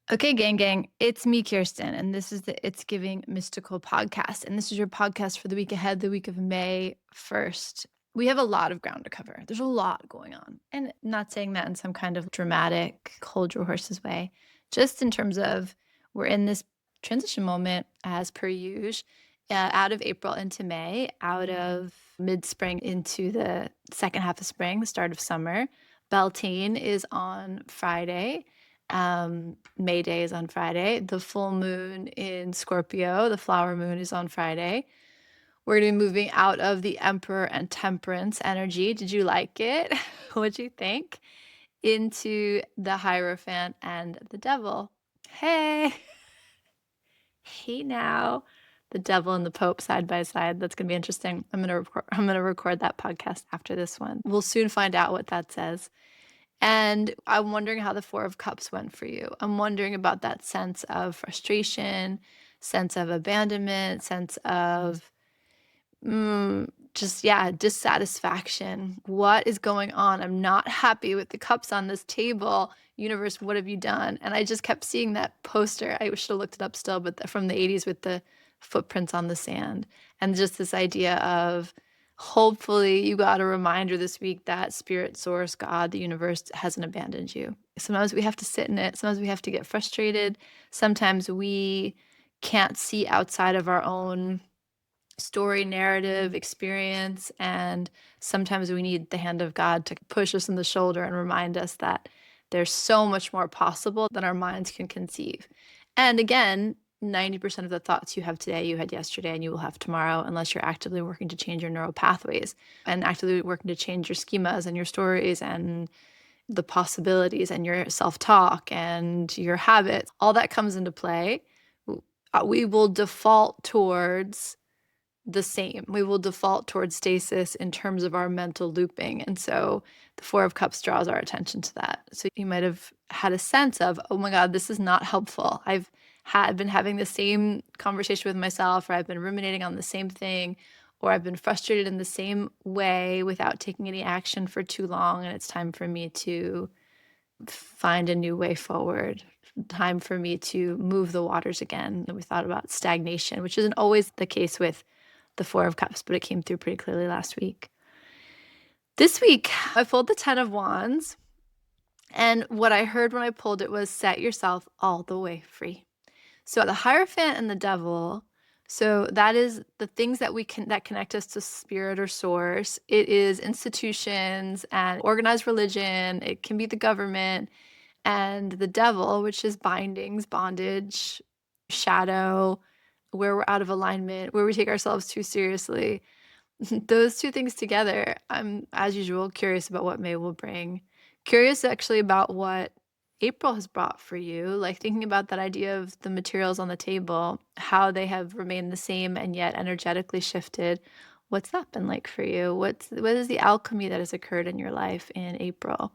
Okay, gang, it's me, Kirsten, and this is the It's Giving Mystical podcast. And this is your podcast for the week ahead, the week of May 1st. We have a lot of ground to cover. There's a lot going on. And not saying that in some kind of dramatic, hold your horses way, just in terms of we're in this transition moment as per usual, out of April into May, out of mid spring into the second half of spring, the start of summer. Beltane is on Friday. May Day is on Friday. The full moon in Scorpio, the flower moon, is on Friday. We're going to be moving out of the Emperor and Temperance energy. Did you like it? What'd you think? Into the Hierophant and the Devil. Hey, hey now. The Devil and the Pope side by side. That's going to be interesting. I'm going to record that podcast after this one. We'll soon find out what that says. And I'm wondering how the Four of Cups went for you. I'm wondering about that sense of frustration, sense of abandonment, sense of dissatisfaction. What is going on? I'm not happy with the cups on this table. Universe, what have you done? And I just kept seeing that poster. I should have looked it up still, but from the 80s with the footprints on the sand. And just this idea of hopefully you got a reminder this week that spirit, source, God, the universe hasn't abandoned you. Sometimes we have to sit in it. Sometimes we have to get frustrated. Sometimes we can't see outside of our own story, narrative, experience, and sometimes we need the hand of God to push us in the shoulder and remind us that there's so much more possible than our minds can conceive. And again, 90% of the thoughts you have today, you had yesterday, and you will have tomorrow, unless you're actively working to change your neural pathways and actively working to change your schemas and your stories and the possibilities and your self-talk and your habits. All that comes into play. We will default towards the same. We will default towards stasis in terms of our mental looping. And so the Four of Cups draws our attention to that. So you might have had a sense of, oh my God, this is not helpful. I've been having the same conversation with myself, or I've been ruminating on the same thing, or I've been frustrated in the same way without taking any action for too long. And it's time for me to find a new way forward. Time for me to move the waters again. And we thought about stagnation, which isn't always the case with the Four of Cups, but it came through pretty clearly last week. This week, I pulled the 10 of Wands, and what I heard when I pulled it was set yourself all the way free. So the Hierophant and the Devil, so that is the things that that connect us to spirit or source. It is institutions and organized religion. It can be the government. And the Devil, which is bindings, bondage, shadow, where we're out of alignment, where we take ourselves too seriously. Those two things together, I'm, as usual, curious about what May will bring. Curious actually about what April has brought for you, like thinking about that idea of the materials on the table, how they have remained the same and yet energetically shifted. What's that been like for you? What is the alchemy that has occurred in your life in April?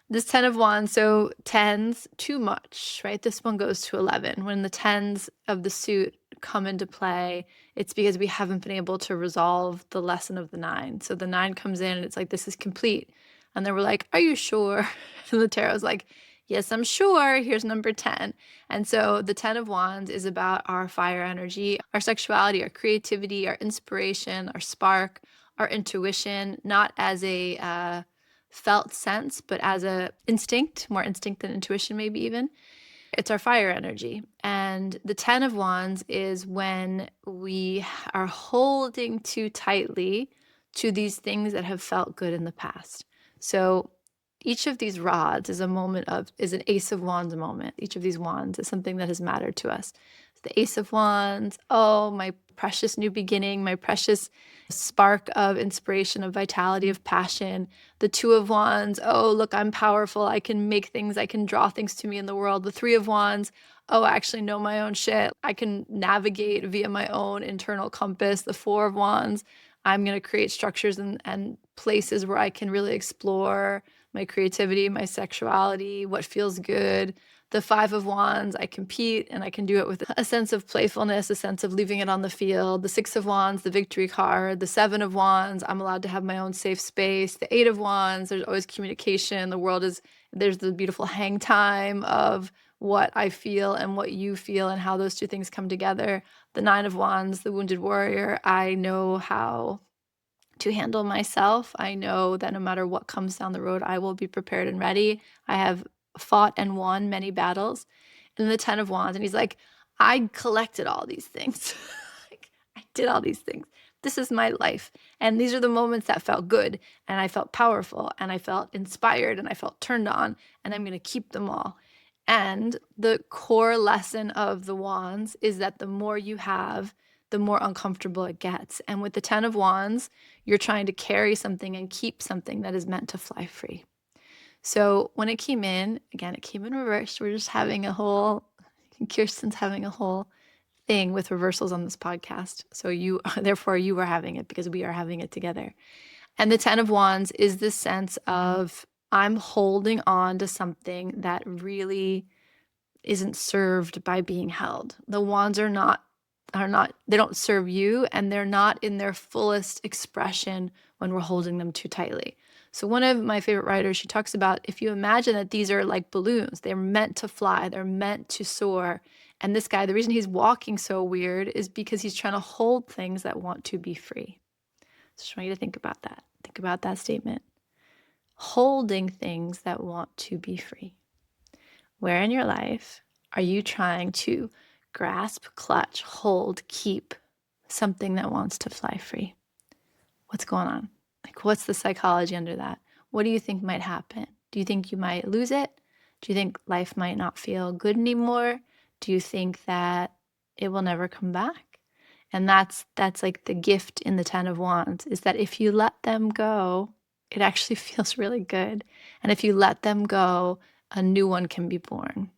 This 10 of Wands, so 10s, too much, right? This one goes to 11. When the 10s of the suit come into play, it's because we haven't been able to resolve the lesson of the 9. So the 9 comes in and it's like, this is complete. And then we're like, are you sure? And the tarot's like, yes, I'm sure. Here's number 10. And so the 10 of Wands is about our fire energy, our sexuality, our creativity, our inspiration, our spark, our intuition, not as a felt sense, but as a instinct, more instinct than intuition, maybe even. It's our fire energy. And the 10 of Wands is when we are holding too tightly to these things that have felt good in the past. So each of these rods is an Ace of Wands moment. Each of these wands is something that has mattered to us. The Ace of Wands, oh, my precious new beginning, my precious spark of inspiration, of vitality, of passion. The Two of Wands, oh, look, I'm powerful. I can make things, I can draw things to me in the world. The Three of Wands, oh, I actually know my own shit. I can navigate via my own internal compass. The Four of Wands, I'm going to create structures and places where I can really explore my creativity, my sexuality, what feels good. The Five of Wands, I compete and I can do it with a sense of playfulness, a sense of leaving it on the field. The Six of Wands, the victory card. The Seven of Wands, I'm allowed to have my own safe space. The Eight of Wands, there's always communication. There's the beautiful hang time of what I feel and what you feel and how those two things come together. The Nine of Wands, the wounded warrior, I know how to handle myself. I know that no matter what comes down the road, I will be prepared and ready. I have fought and won many battles. And the Ten of Wands, and he's like, I collected all these things. Like, I did all these things. This is my life. And these are the moments that felt good. And I felt powerful. And I felt inspired. And I felt turned on. And I'm going to keep them all. And the core lesson of the Wands is that the more you have, the more uncomfortable it gets. And with the Ten of Wands, you're trying to carry something and keep something that is meant to fly free. So when it came in, again, it came in reverse. We're just having a whole, Kirsten's having a whole thing with reversals on this podcast. So you, therefore, you are having it because we are having it together. And the Ten of Wands is this sense of I'm holding on to something that really isn't served by being held. The wands are not, they don't serve you, and they're not in their fullest expression when we're holding them too tightly. So one of my favorite writers, she talks about if you imagine that these are like balloons, they're meant to fly, they're meant to soar. And this guy, the reason he's walking so weird is because he's trying to hold things that want to be free. So I just want you to think about that. Think about that statement. Holding things that want to be free. Where in your life are you trying to grasp, clutch, hold, keep something that wants to fly free? What's going on? Like, what's the psychology under that? What do you think might happen? Do you think you might lose it? Do you think life might not feel good anymore? Do you think that it will never come back? And that's like the gift in the Ten of Wands, is that if you let them go, it actually feels really good. And if you let them go, a new one can be born.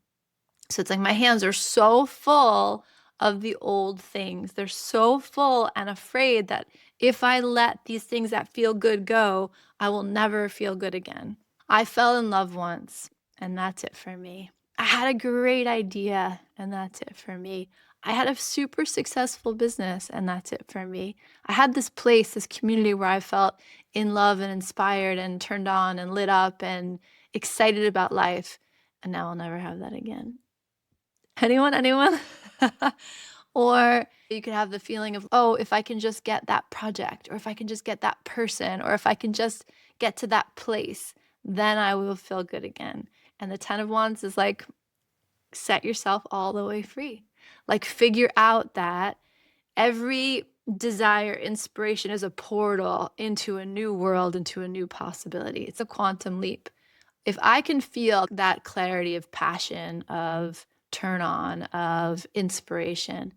So it's like my hands are so full of the old things. They're so full and afraid that if I let these things that feel good go, I will never feel good again. I fell in love once, and that's it for me. I had a great idea, and that's it for me. I had a super successful business, and that's it for me. I had this place, this community where I felt in love and inspired and turned on and lit up and excited about life. And now I'll never have that again. Anyone? Or you could have the feeling of, oh, if I can just get that project, or if I can just get that person, or if I can just get to that place, then I will feel good again. And the Ten of Wands is like, set yourself all the way free. Like, figure out that every desire, inspiration is a portal into a new world, into a new possibility. It's a quantum leap. If I can feel that clarity of passion, of turn on, of inspiration,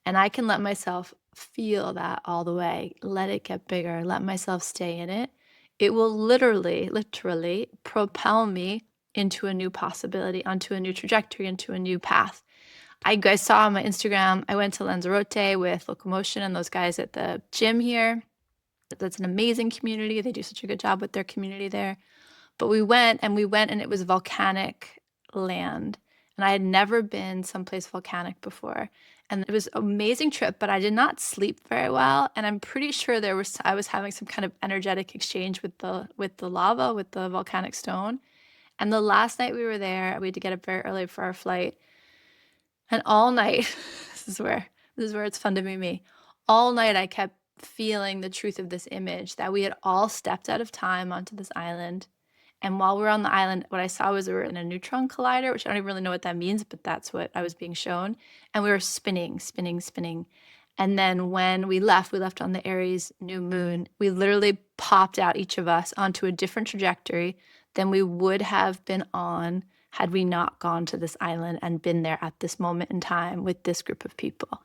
and I can let myself feel that all the way, let it get bigger, let myself stay in it, it will literally propel me into a new possibility, onto a new trajectory, into a new path. I guys saw on my Instagram, I went to Lanzarote with Locomotion and those guys at the gym here. That's an amazing community. They do such a good job with their community there. But we went and it was volcanic land. And I had never been someplace volcanic before. And it was an amazing trip, but I did not sleep very well. And I'm pretty sure I was having some kind of energetic exchange with the lava, with the volcanic stone. And the last night we were there, we had to get up very early for our flight. And all night, this is where it's fun to be me. All night I kept feeling the truth of this image that we had all stepped out of time onto this island. And while we were on the island, what I saw was we were in a neutron collider, which I don't even really know what that means, but that's what I was being shown. And we were spinning. And then when we left on the Aries new moon. We literally popped out, each of us, onto a different trajectory than we would have been on had we not gone to this island and been there at this moment in time with this group of people.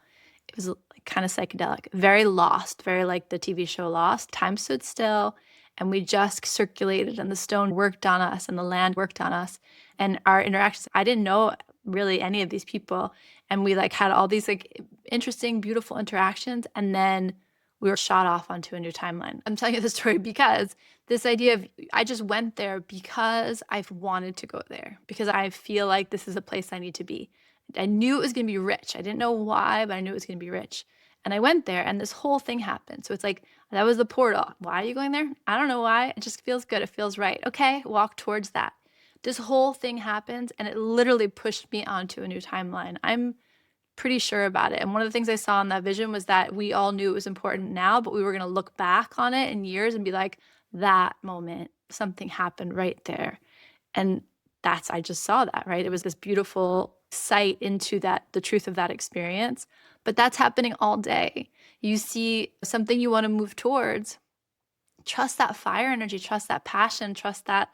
It was like kind of psychedelic, very Lost, very like the TV show Lost. Time stood still. And we just circulated, and the stone worked on us, and the land worked on us. And our interactions, I didn't know really any of these people. And we like had all these like interesting, beautiful interactions. And then we were shot off onto a new timeline. I'm telling you this story because this idea of, I just went there because I've wanted to go there, because I feel like this is a place I need to be. I knew it was going to be rich. I didn't know why, but I knew it was going to be rich. And I went there, and this whole thing happened. So it's like, that was the portal. Why are you going there? I don't know why. It just feels good. It feels right. Okay, walk towards that. This whole thing happens, and it literally pushed me onto a new timeline. I'm pretty sure about it. And one of the things I saw in that vision was that we all knew it was important now, but we were going to look back on it in years and be like, that moment, something happened right there. And I just saw that, right? It was this beautiful sight into that, the truth of that experience. But that's happening all day. You see something you want to move towards, trust that fire energy, trust that passion, trust that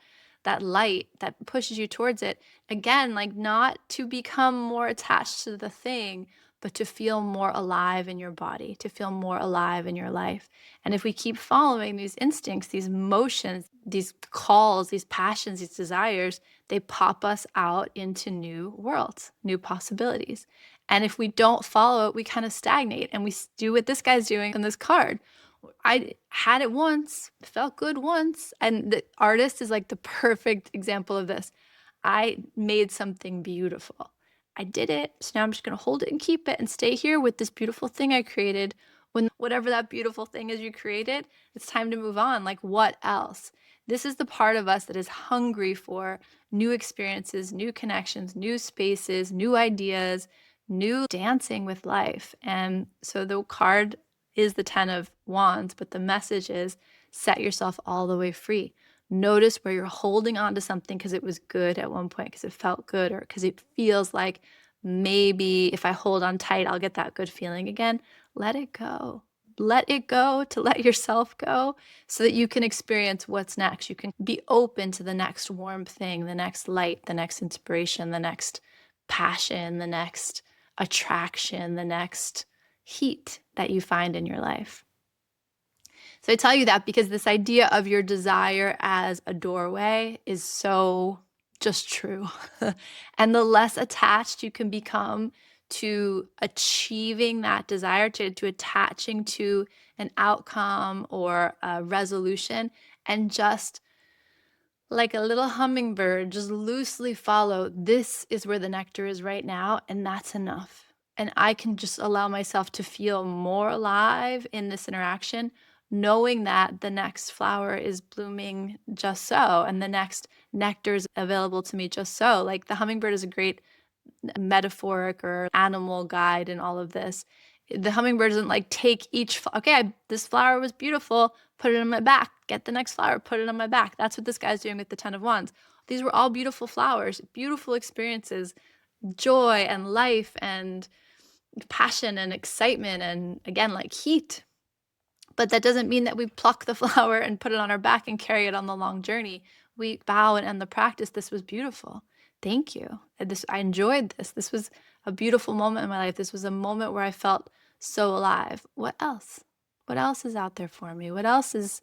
light that pushes you towards it. Again, like not to become more attached to the thing, but to feel more alive in your body, to feel more alive in your life. And if we keep following these instincts, these emotions, these calls, these passions, these desires, they pop us out into new worlds, new possibilities. And if we don't follow it, we kind of stagnate and we do what this guy's doing in this card. I had it once, felt good once, and the artist is like the perfect example of this. I made something beautiful. I did it, so now I'm just gonna hold it and keep it and stay here with this beautiful thing I created. When whatever that beautiful thing is you created, it's time to move on. Like, what else? This is the part of us that is hungry for new experiences, new connections, new spaces, new ideas, new dancing with life. And so the card is the 10 of wands, but the message is set yourself all the way free. Notice where you're holding on to something because it was good at one point, because it felt good, or because it feels like maybe if I hold on tight, I'll get that good feeling again. Let it go. Let it go, to let yourself go, so that you can experience what's next. You can be open to the next warm thing, the next light, the next inspiration, the next passion, the next attraction, the next heat that you find in your life. So I tell you that because this idea of your desire as a doorway is so just true. And the less attached you can become to achieving that desire, to attaching to an outcome or a resolution, and just like a little hummingbird, just loosely follow. This is where the nectar is right now, and that's enough. And I can just allow myself to feel more alive in this interaction, knowing that the next flower is blooming just so, and the next nectar is available to me just so. Like the hummingbird is a great metaphoric or animal guide in all of this. The hummingbird doesn't like take each, okay, this flower was beautiful, put it on my back, get the next flower, put it on my back. That's what this guy's doing with the 10 of wands. These were all beautiful flowers, beautiful experiences, joy and life and passion and excitement and again, like heat. But that doesn't mean that we pluck the flower and put it on our back and carry it on the long journey. We bow and end the practice. This was beautiful. Thank you. I enjoyed this. This was a beautiful moment in my life. This was a moment where I felt so alive. What else? What else is out there for me? What else is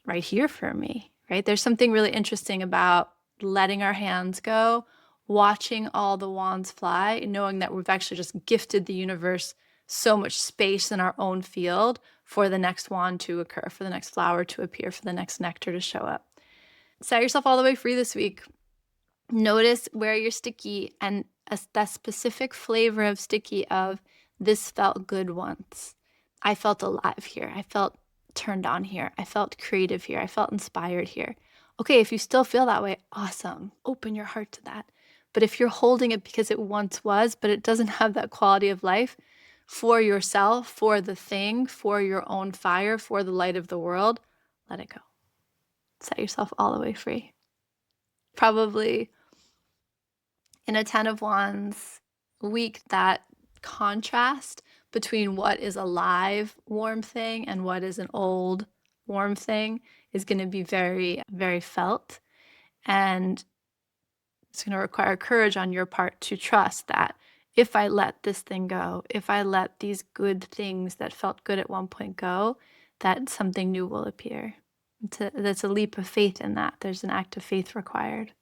right here for me? Right? There's something really interesting about letting our hands go, watching all the wands fly, knowing that we've actually just gifted the universe so much space in our own field for the next wand to occur, for the next flower to appear, for the next nectar to show up. Set yourself all the way free this week. Notice where you're sticky and that specific flavor of sticky of this felt good once. I felt alive here. I felt turned on here. I felt creative here. I felt inspired here. Okay, if you still feel that way, awesome. Open your heart to that. But if you're holding it because it once was, but it doesn't have that quality of life for yourself, for the thing, for your own fire, for the light of the world, let it go. Set yourself all the way free. Probably in a 10 of wands week, that contrast between what is a live warm thing and what is an old warm thing is going to be very, very felt. And it's going to require courage on your part to trust that if I let this thing go, if I let these good things that felt good at one point go, that something new will appear. That's a leap of faith in that. There's an act of faith required.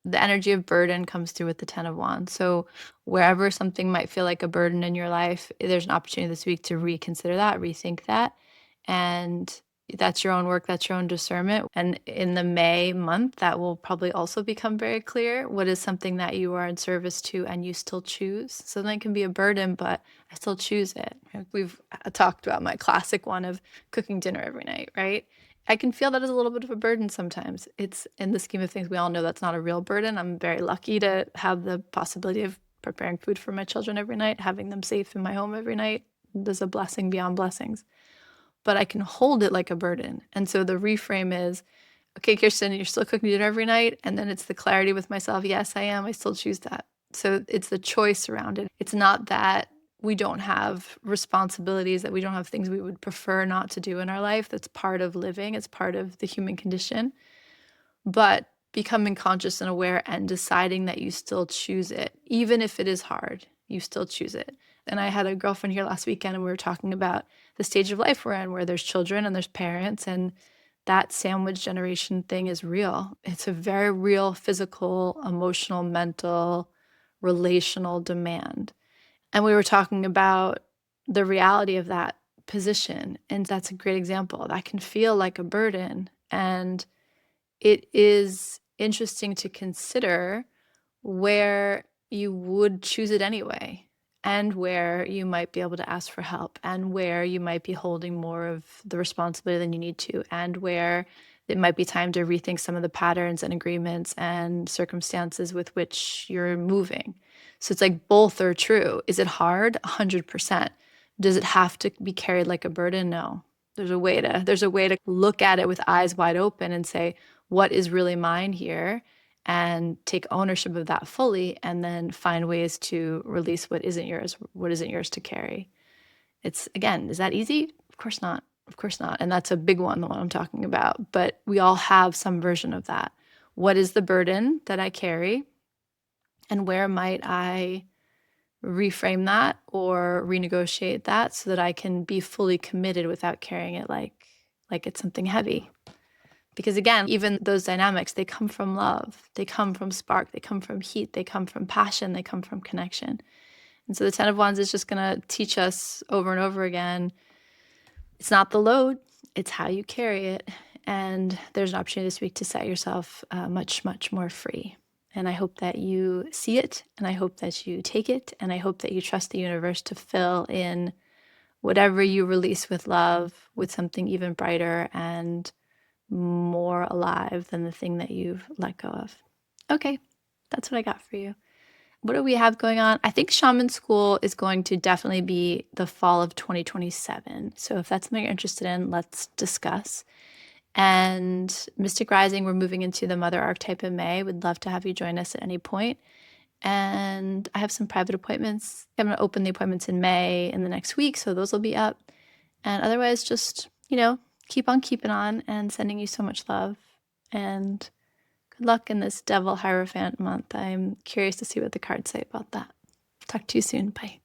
The energy of burden comes through with the 10 of wands. So wherever something might feel like a burden in your life, there's an opportunity this week to reconsider that, rethink that, and That's your own work, that's your own discernment. And in the May month, that will probably also become very clear. What is something that you are in service to and you still choose? So then it can be a burden, but I still choose it. We've talked about my classic one of cooking dinner every night, right? I can feel that as a little bit of a burden sometimes. It's in the scheme of things, we all know that's not a real burden. I'm very lucky to have the possibility of preparing food for my children every night, having them safe in my home every night. There's a blessing beyond blessings, but I can hold it like a burden. And so the reframe is, okay, Kirsten, you're still cooking dinner every night. And then it's the clarity with myself. Yes, I am. I still choose that. So it's the choice around it. It's not that we don't have responsibilities, that we don't have things we would prefer not to do in our life. That's part of living. It's part of the human condition. But becoming conscious and aware and deciding that you still choose it, even if it is hard, you still choose it. And I had a girlfriend here last weekend, and we were talking about the stage of life we're in, where there's children and there's parents, and that sandwich generation thing is real. It's a very real physical, emotional, mental, relational demand. And we were talking about the reality of that position. And that's a great example. That can feel like a burden. And it is interesting to consider where you would choose it anyway, and where you might be able to ask for help, and where you might be holding more of the responsibility than you need to, and where it might be time to rethink some of the patterns and agreements and circumstances with which you're moving. So it's like both are true. Is it hard? 100%. Does it have to be carried like a burden? No. There's a way to look at it with eyes wide open and say, what is really mine here? And take ownership of that fully, and then find ways to release what isn't yours to carry. It's, again, is that easy? Of course not. Of course not. And that's a big one, the one I'm talking about. But we all have some version of that. What is the burden that I carry? And where might I reframe that or renegotiate that so that I can be fully committed without carrying it like it's something heavy? Because again, even those dynamics, they come from love, they come from spark, they come from heat, they come from passion, they come from connection. And so the 10 of Wands is just going to teach us over and over again, it's not the load, it's how you carry it. And there's an opportunity this week to set yourself much, much more free. And I hope that you see it, and I hope that you take it, and I hope that you trust the universe to fill in whatever you release with love with something even brighter and more alive than the thing that you've let go of. Okay, that's what I got for you. What do we have going on? I think Shaman School is going to definitely be the fall of 2027. So if that's something you're interested in, let's discuss. And Mystic Rising, we're moving into the Mother archetype in May. Would love to have you join us at any point. And I have some private appointments. I'm going to open the appointments in May in the next week, so those will be up. And otherwise, just, keep on keeping on, and sending you so much love. And good luck in this Devil Hierophant month. I'm curious to see what the cards say about that. Talk to you soon. Bye.